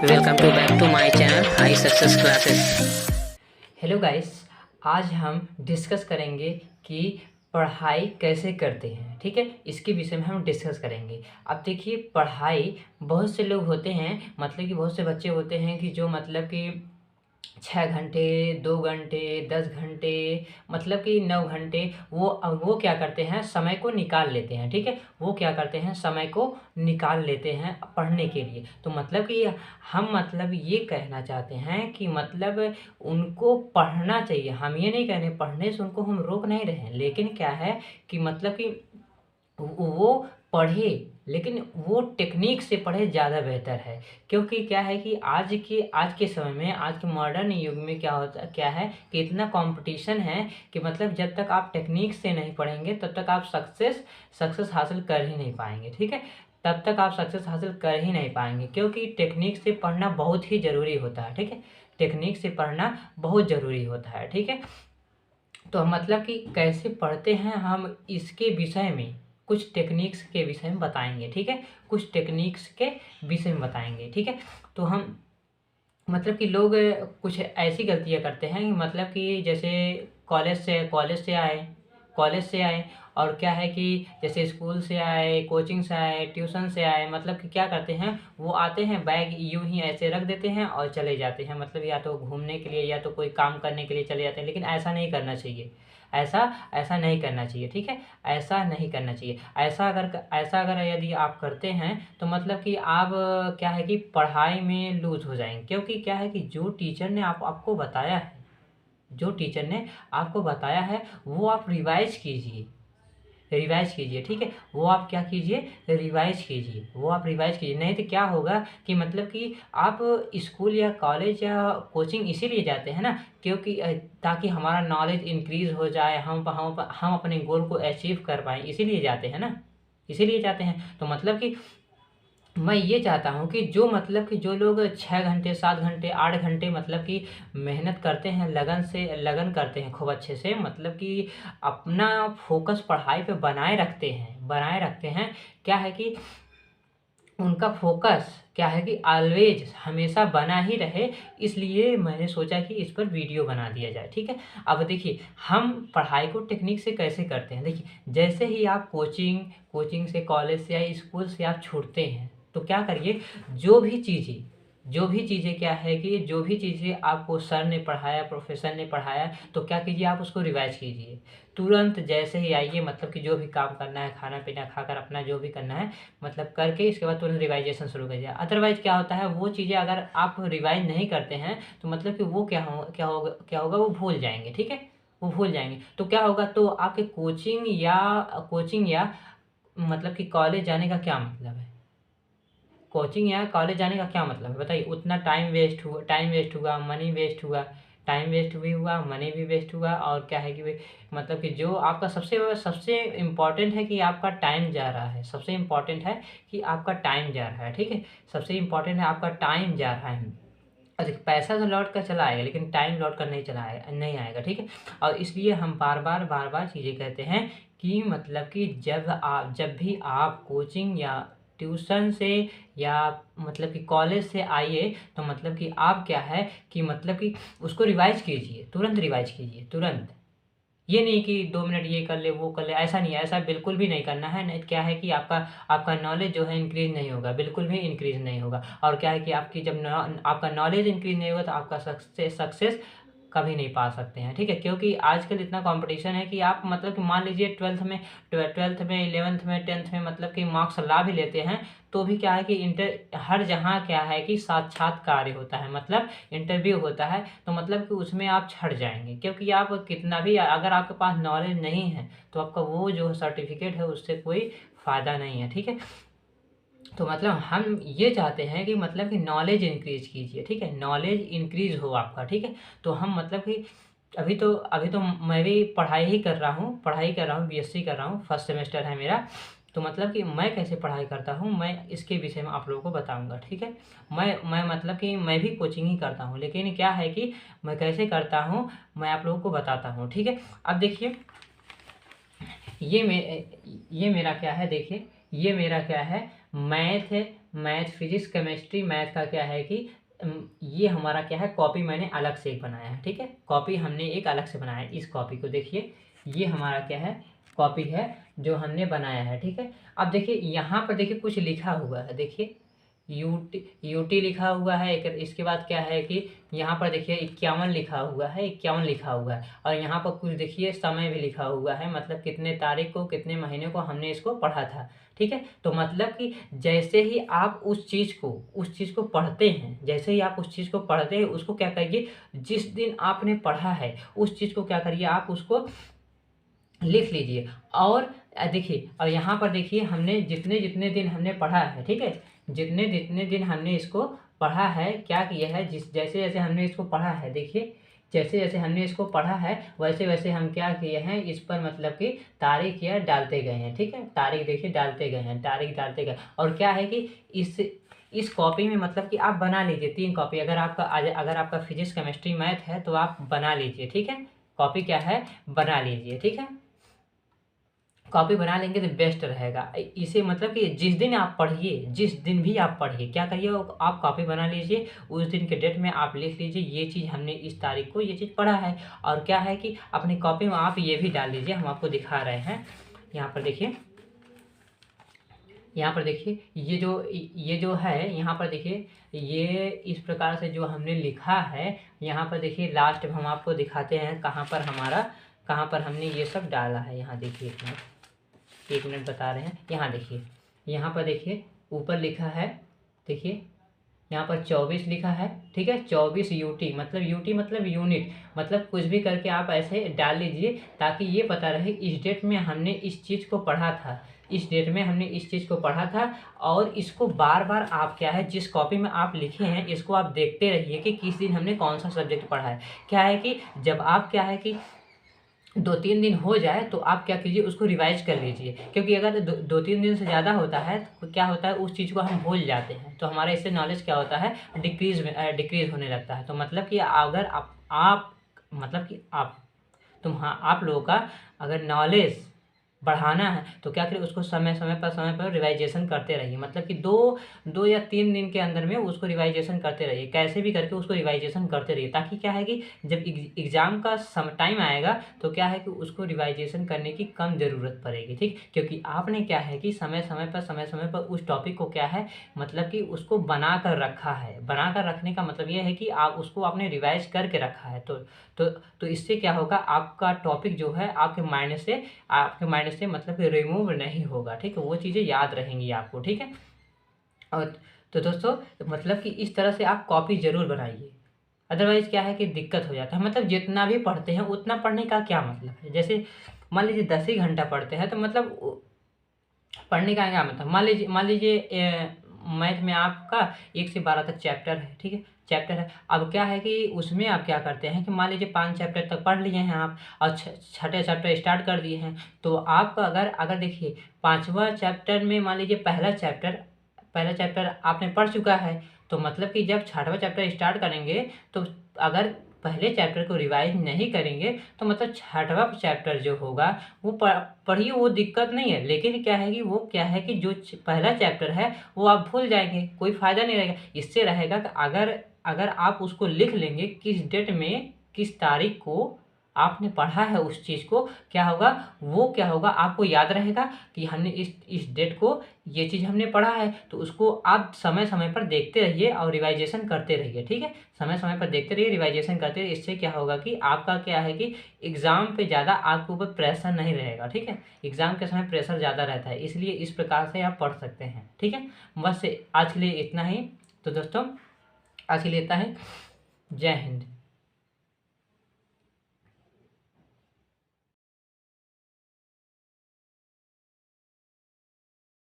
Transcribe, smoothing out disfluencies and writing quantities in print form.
Welcome to back to my channel High Success Classes। Hello guys, आज हम discuss करेंगे कि पढ़ाई कैसे करते हैं। ठीक है, इसके विषय में हम डिस्कस करेंगे। अब देखिए, पढ़ाई बहुत से लोग होते हैं, मतलब कि बहुत से बच्चे होते हैं कि जो मतलब कि 6 घंटे, 2 घंटे, 10 घंटे, मतलब कि 9 घंटे वो क्या करते हैं, समय को निकाल लेते हैं। ठीक है, वो क्या करते हैं, समय को निकाल लेते हैं पढ़ने के लिए। तो मतलब कि हम मतलब ये कहना चाहते हैं कि मतलब उनको पढ़ना चाहिए। हम ये नहीं कह रहे पढ़ने से उनको हम रोक नहीं रहे हैं, लेकिन क्या है कि मतलब कि वो पढ़े, लेकिन वो टेक्निक से पढ़े ज़्यादा बेहतर है। क्योंकि क्या है कि आज के समय में, आज के मॉडर्न युग में क्या है कि इतना कंपटीशन है कि मतलब जब तक आप टेक्निक से नहीं पढ़ेंगे तब तक आप सक्सेस हासिल कर ही नहीं पाएंगे। ठीक है, तब तक आप सक्सेस हासिल कर ही नहीं पाएंगे, क्योंकि टेक्निक से पढ़ना बहुत ही ज़रूरी होता है। ठीक है, टेक्निक से पढ़ना बहुत ज़रूरी होता है। ठीक है, तो मतलब कि कैसे पढ़ते हैं हम, इसके विषय में कुछ टेक्निक्स के विषय में बताएंगे। ठीक है, कुछ टेक्निक्स के विषय में बताएंगे। ठीक है, तो हम मतलब कि लोग कुछ ऐसी गलतियाँ करते हैं कि मतलब कि जैसे कॉलेज से आए और क्या है कि जैसे स्कूल से आए, कोचिंग से आए, ट्यूशन से आए, मतलब कि क्या करते हैं, वो आते हैं, बैग यूं ही ऐसे रख देते हैं और चले जाते हैं। मतलब या तो घूमने के लिए या तो कोई काम करने के लिए चले जाते हैं, लेकिन ऐसा नहीं करना चाहिए। ऐसा ऐसा नहीं करना चाहिए। ठीक है, ऐसा नहीं करना चाहिए। ऐसा अगर यदि आप करते हैं तो मतलब कि आप क्या है कि पढ़ाई में लूज हो जाएंगे। क्योंकि क्या है कि जो टीचर ने आपको बताया है वो आप रिवाइज कीजिए। ठीक है, वो आप क्या कीजिए, रिवाइज कीजिए। नहीं तो क्या होगा कि मतलब कि आप स्कूल या कॉलेज या कोचिंग इसीलिए जाते हैं ना, क्योंकि ताकि हमारा नॉलेज इंक्रीज हो जाए, हम अपने गोल को अचीव कर पाएँ, इसीलिए जाते हैं ना, इसीलिए जाते हैं। तो मतलब कि मैं ये चाहता हूँ कि जो लोग 6 घंटे, 7 घंटे, 8 घंटे मतलब कि मेहनत करते हैं, लगन करते हैं खूब अच्छे से, मतलब कि अपना फ़ोकस पढ़ाई पे बनाए रखते हैं। क्या है कि उनका फ़ोकस क्या है कि ऑलवेज़ हमेशा बना ही रहे, इसलिए मैंने सोचा कि इस पर वीडियो बना दिया जाए। ठीक है, अब देखिए हम पढ़ाई को टेक्निक से कैसे करते हैं। देखिए, जैसे ही आप कोचिंग से, कॉलेज से या स्कूल से आप छूटते हैं, तो क्या करिए, जो भी चीज़ें जो भी चीज़ें आपको सर ने पढ़ाया, प्रोफेसर ने पढ़ाया, तो क्या कीजिए, आप उसको रिवाइज कीजिए। तुरंत जैसे ही आइए, मतलब कि जो भी काम करना है, खाना पीना खाकर अपना जो भी करना है मतलब करके, इसके बाद तुरंत रिवाइजेशन शुरू करिए। अदरवाइज क्या होता है, वो चीज़ें अगर आप रिवाइज नहीं करते हैं तो मतलब कि वो क्या होगा, वो भूल जाएंगे। ठीक है, वो भूल जाएंगे तो क्या होगा, तो आपके कोचिंग या मतलब कि कॉलेज जाने का क्या मतलब है, कोचिंग या कॉलेज जाने का क्या मतलब है, बताइए। उतना टाइम वेस्ट हुआ, मनी वेस्ट हुआ, टाइम वेस्ट भी हुआ, मनी भी वेस्ट हुआ, और क्या है कि मतलब कि जो आपका सबसे सबसे इम्पोर्टेंट है कि आपका टाइम जा रहा है, सबसे इम्पोर्टेंट है कि आपका टाइम जा रहा है। ठीक है, सबसे इम्पोर्टेंट है आपका टाइम जा रहा है। अच्छा, पैसा तो लौट कर चला आएगा, लेकिन टाइम लौट कर नहीं आएगा। ठीक है, और इसलिए हम बार बार चीज़ें कहते हैं कि मतलब कि जब भी आप कोचिंग या ट्यूशन से या मतलब कि कॉलेज से आइए, तो मतलब कि आप क्या है कि मतलब कि उसको रिवाइज कीजिए, तुरंत रिवाइज कीजिए, तुरंत। ये नहीं कि 2 मिनट ये कर ले, वो कर ले, ऐसा नहीं है, ऐसा बिल्कुल भी नहीं करना है। नहीं क्या है कि आपका नॉलेज जो है इंक्रीज़ नहीं होगा, बिल्कुल भी इंक्रीज़ नहीं होगा। और क्या है कि आपका नॉलेज इंक्रीज़ नहीं होगा तो आपका सक्सेस कभी नहीं पा सकते हैं। ठीक है, क्योंकि आजकल इतना कंपटीशन है कि आप मतलब कि मान लीजिए 11th में 10th में मतलब कि मार्क्स ला भी लेते हैं, तो भी क्या है कि हर जहाँ क्या है कि साक्षात्कार होता है, मतलब इंटरव्यू होता है, तो मतलब कि उसमें आप छट जाएंगे। क्योंकि आप कितना भी, अगर आपके पास नॉलेज नहीं है तो आपका वो जो सर्टिफिकेट है उससे कोई फ़ायदा नहीं है। ठीक है, तो मतलब हम ये चाहते हैं कि मतलब कि नॉलेज इंक्रीज कीजिए। ठीक है, नॉलेज इंक्रीज हो आपका। ठीक है, तो हम मतलब कि अभी तो मैं भी पढ़ाई कर रहा हूँ, बीएससी कर रहा हूँ, फर्स्ट सेमेस्टर है मेरा। तो मतलब कि मैं कैसे पढ़ाई करता हूँ, मैं इसके विषय में आप लोगों को बताऊंगा। ठीक है, मैं मतलब कि मैं भी कोचिंग ही करता हूँ, लेकिन क्या है कि मैं कैसे करता हूँ मैं आप लोगों को बताता हूँ। ठीक है, अब देखिए, ये मे ये मेरा क्या है, देखिए, ये मेरा क्या है, math math, physics, chemistry, math का क्या है कि ये हमारा क्या है, कॉपी मैंने अलग से एक बनाया है, ठीक है। कॉपी हमने एक अलग से बनाया है। इस कॉपी को देखिए, ये हमारा क्या है, कॉपी है जो हमने बनाया है, ठीक है। अब देखिए यहाँ पर देखिए कुछ लिखा हुआ है, देखिए यूटी लिखा हुआ है। एक इसके बाद क्या है कि यहाँ पर देखिए 51 लिखा हुआ है, 51 लिखा हुआ है। और यहाँ पर कुछ देखिए समय भी लिखा हुआ है, मतलब कितने तारीख को, कितने महीने को हमने इसको पढ़ा था, ठीक है। तो मतलब कि जैसे ही आप उस चीज़ को पढ़ते हैं, जैसे ही आप उस चीज़ को पढ़ते हैं, उसको क्या करिए, जिस दिन आपने पढ़ा है उस चीज़ को क्या करिए, आप उसको लिख लीजिए। और देखिए, और यहाँ पर देखिए हमने जितने जितने दिन हमने पढ़ा है, ठीक है, जितने जितने दिन हमने इसको पढ़ा है, क्या किया है, जैसे जैसे हमने इसको पढ़ा है, देखिए जैसे जैसे हमने इसको पढ़ा है वैसे वैसे हम क्या किए हैं, इस पर मतलब कि तारीख या डालते गए हैं, ठीक है। तारीख देखिए डालते गए हैं, तारीख डालते गए। और क्या है कि इस कॉपी में मतलब कि आप बना लीजिए 3 कॉपी। अगर आपका फिजिक्स, केमिस्ट्री, मैथ है तो आप बना लीजिए, ठीक है। कॉपी क्या है, बना लीजिए, ठीक है। कॉपी बना लेंगे तो बेस्ट रहेगा। इसे मतलब कि जिस दिन आप पढ़िए, जिस दिन भी आप पढ़िए, क्या करिए, आप कॉपी बना लीजिए। उस दिन के डेट में आप लिख लीजिए, ये चीज़ हमने इस तारीख को ये चीज़ पढ़ा है। और क्या है कि अपनी कॉपी में आप ये भी डाल लीजिए, हम आपको दिखा रहे हैं। यहाँ पर देखिए, यहाँ पर देखिए ये जो है, यहाँ पर देखिए ये इस प्रकार से जो हमने लिखा है, यहाँ पर देखिए लास्ट में हम आपको दिखाते हैं कहाँ पर हमने ये सब डाला है। यहाँ देखिए, एक मिनट बता रहे हैं। यहाँ देखिए, यहाँ पर देखिए ऊपर लिखा है, देखिए यहाँ पर 24 लिखा है, ठीक है। 24 यूटी मतलब यूनिट, मतलब कुछ भी करके आप ऐसे डाल लीजिए ताकि ये पता रहे इस डेट में हमने इस चीज़ को पढ़ा था, इस डेट में हमने इस चीज़ को पढ़ा था। और इसको बार बार आप क्या है, जिस कॉपी में आप लिखे हैं इसको आप देखते रहिए कि किस दिन हमने कौन सा सब्जेक्ट पढ़ा है। क्या है कि जब आप क्या है कि 2-3 दिन हो जाए तो आप क्या कीजिए, उसको रिवाइज कर लीजिए। क्योंकि अगर 2-3 दिन से ज़्यादा होता है तो क्या होता है, उस चीज़ को हम भूल जाते हैं, तो हमारा इससे नॉलेज क्या होता है, डिक्रीज़ होने लगता है। तो मतलब कि अगर आप मतलब कि आप लोगों का अगर नॉलेज बढ़ाना है तो क्या करिए, उसको समय समय पर रिवाइजेशन करते रहिए। मतलब कि 2 या 3 दिन के अंदर में उसको रिवाइजेशन करते रहिए, कैसे भी करके उसको रिवाइजेशन करते रहिए, ताकि क्या है कि जब एग्ज़ाम का टाइम आएगा तो क्या है कि उसको रिवाइजेशन करने की कम ज़रूरत पड़ेगी, ठीक। क्योंकि आपने क्या है कि समय समय पर उस टॉपिक को क्या है, मतलब कि उसको बना कर रखा है। बना कर रखने का मतलब ये है कि आप उसको आपने रिवाइज करके रखा है। तो इससे क्या होगा, आपका टॉपिक जो है आपके माइंड से मतलब कि रिमूव नहीं होगा, ठीक है। वो चीज़ें याद रहेंगी आपको, ठीक है। और तो दोस्तों, मतलब कि इस तरह से आप कॉपी ज़रूर बनाइए, अदरवाइज़ क्या है कि दिक्कत हो जाता है। मतलब जितना भी पढ़ते हैं उतना पढ़ने का क्या मतलब है। जैसे मान लीजिए 10 ही घंटा पढ़ते हैं तो मतलब पढ़ने का क्या मतलब, मान लीजिए मैथ में आपका 1 से 12 तक चैप्टर है, ठीक है, चैप्टर है। अब क्या है कि उसमें आप क्या करते हैं कि मान लीजिए 5 चैप्टर तक पढ़ लिए हैं आप, और छठे चैप्टर स्टार्ट कर दिए हैं। तो आपका अगर देखिए 5वां चैप्टर में मान लीजिए पहला चैप्टर आपने पढ़ चुका है, तो मतलब कि जब 6वां चैप्टर स्टार्ट करेंगे तो अगर पहले चैप्टर को रिवाइज नहीं करेंगे तो मतलब 6वां चैप्टर जो होगा वो पढ़िए, वो दिक्कत नहीं है। लेकिन क्या है कि वो क्या है कि जो पहला चैप्टर है वो आप भूल जाएंगे, कोई फ़ायदा नहीं रहेगा। इससे रहेगा कि अगर आप उसको लिख लेंगे किस डेट में किस तारीख को आपने पढ़ा है उस चीज़ को, क्या होगा आपको याद रहेगा कि हमने इस डेट को ये चीज़ हमने पढ़ा है। तो उसको आप समय समय पर देखते रहिए और रिवाइजेशन करते रहिए, ठीक है। समय समय पर देखते रहिए, रिवाइजेशन करते रहिए। इससे क्या होगा कि आपका क्या है कि एग्ज़ाम पे ज़्यादा आपके ऊपर प्रेशर नहीं रहेगा, ठीक है। एग्ज़ाम के समय प्रेशर ज़्यादा रहता है, इसलिए इस प्रकार से आप पढ़ सकते हैं, ठीक है। बस आज के लिए इतना ही। तो दोस्तों, आज के लिए इतना ही। जय हिंद।